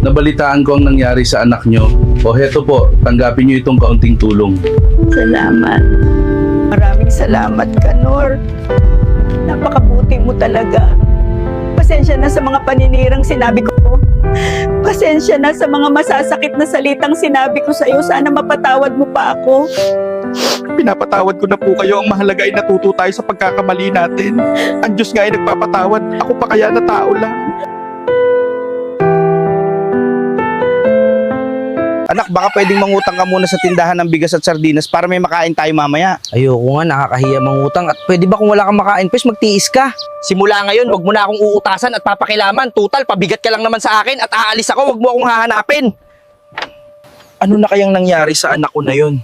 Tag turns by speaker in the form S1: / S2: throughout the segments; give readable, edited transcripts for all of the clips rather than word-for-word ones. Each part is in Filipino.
S1: nabalitaan ko ang nangyari sa anak nyo. O heto po, tanggapin nyo itong kaunting tulong.
S2: Salamat. Maraming salamat ka, Nor. Napakabuti mo talaga. Pasensya na sa mga paninirang sinabi ko. Pasensya na sa mga masasakit na salitang sinabi ko sa iyo. Sana mapatawad mo pa ako.
S3: Pinapatawad ko na po kayo. Ang mahalaga ay natuto tayo sa pagkakamali natin. Ang Diyos nga ay nagpapatawad. Ako pa kaya na tao lang. Anak, baka pwedeng mangutang ka muna sa tindahan ng bigas at sardinas para may makain tayo mamaya.
S4: Ayoko nga, nakakahiya mangutang. At pwede ba kung wala kang makain, pwes magtiis ka?
S3: Simula ngayon, wag mo na akong uutasan at papakilaman. Total, pabigat ka lang naman sa akin at aalis ako. Wag mo akong hahanapin. Ano na kayang nangyari sa anak ko na yun?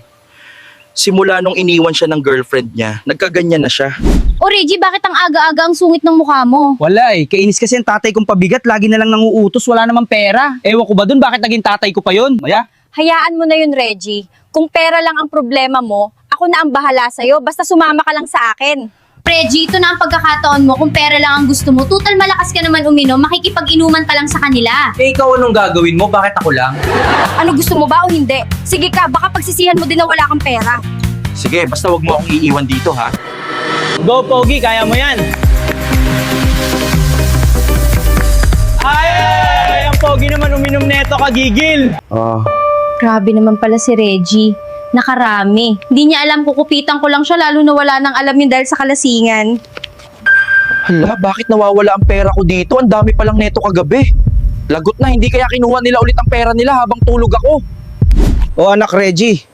S3: Simula nung iniwan siya ng girlfriend niya, nagkaganyan na siya.
S5: O Reggie, bakit ang aga-aga ang sungit ng mukha mo?
S4: Wala eh, kainis kasi ang tatay kong pabigat, lagi na lang nanguutos, wala namang pera. Ewan ko ba dun, bakit naging tatay ko pa yun? Maya?
S5: Hayaan mo na yun, Reggie. Kung pera lang ang problema mo, ako na ang bahala sa'yo, basta sumama ka lang sa akin. Reggie, ito na ang pagkakataon mo. Kung pera lang ang gusto mo, total malakas ka naman uminom, makikipag-inuman ka lang sa kanila.
S4: Eh ikaw anong gagawin mo? Bakit ako lang?
S5: Ano gusto mo ba o hindi? Sige ka, baka pagsisihan mo din na wala kang pera.
S3: Sige, basta wag mo akong iiwan dito ha.
S4: Go Pogi, kaya mo yan! Ay! Ang Pogi naman uminom neto, kagigil!
S5: Grabe naman pala si Reggie. Nakarami. Hindi niya alam, kukupitan ko lang siya lalo na wala nang alam yun dahil sa kalasingan.
S3: Hala, bakit nawawala ang pera ko dito? Ang dami palang neto kagabi. Lagot na, hindi kaya kinuha nila ulit ang pera nila habang tulog ako.
S4: O anak Reggie,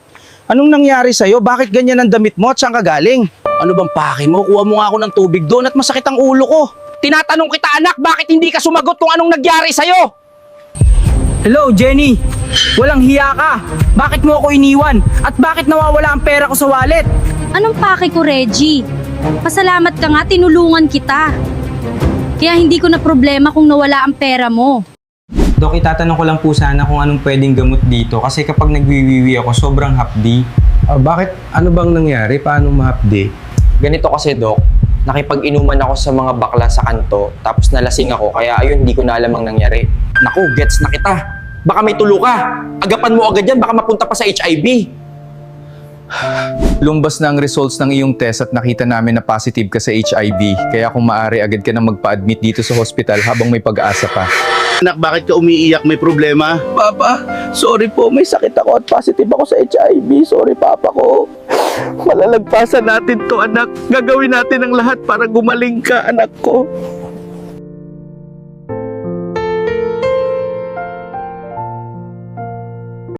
S4: anong nangyari sa'yo? Bakit ganyan ang damit mo at saan ka galing?
S3: Ano bang pake mo? Kuha mo nga ako ng tubig doon at masakit ang ulo ko. Tinatanong kita anak, bakit hindi ka sumagot kung anong nagyari sa'yo?
S4: Hello Jenny, walang hiya ka. Bakit mo ako iniwan? At bakit nawawala ang pera ko sa wallet?
S5: Anong pake ko, Reggie? Pasalamat ka nga, tinulungan kita. Kaya hindi ko na problema kung nawala ang pera mo.
S6: Dok, itatanong ko lang po sana kung anong pwedeng gamot dito kasi kapag nagwiwiwi ako, sobrang hapdi.
S1: Bakit? Ano bang nangyari? Paano mahapdi?
S7: Ganito kasi, Dok, nakipag-inuman ako sa mga bakla sa kanto, tapos nalasing ako, kaya ayun, hindi ko na alam ang nangyari.
S3: Naku, gets na kita. Baka may tulo ka. Agapan mo agad yan, baka mapunta pa sa HIV.
S1: Lumbas na ang results ng iyong test at nakita namin na positive ka sa HIV. Kaya kung maaari, agad ka nang magpa-admit dito sa hospital habang may pag-asa pa.
S8: Anak, bakit ka umiiyak? May problema?
S3: Papa, sorry po, may sakit ako at positive ako sa HIV. Sorry, Papa ko. Malalagpasan natin to, anak. Gagawin natin ang lahat para gumaling ka, anak ko.